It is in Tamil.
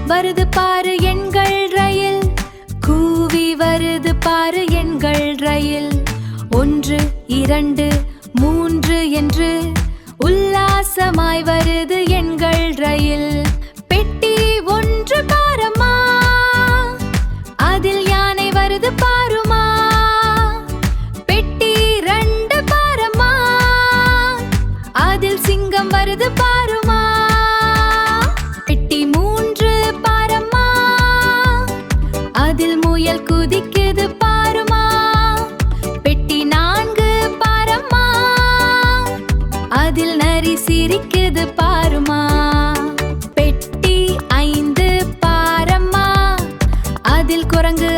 வருது பாரு எண்கள் ரயில், கூவி வருது பாரு எண்கள் ரயில். 1 2 3 என்று உல்லாசமாய் வருது எண்கள் ரயில். பெட்டி 1 பாரம்மா, அதில் யானை வருது பாருமா. பெட்டி 2 பாரம்மா, அதில் சிங்கம் வருது பாருமா. பெட்டி 3 பாரம்மா, அதில் முயல் குதிக்குது பாருமா. பெட்டி 4 பாரம்மா, அதில் நரி சிரிக்குது பாருமா. பெட்டி 5 பாரம்மா, அதில் குரங்கு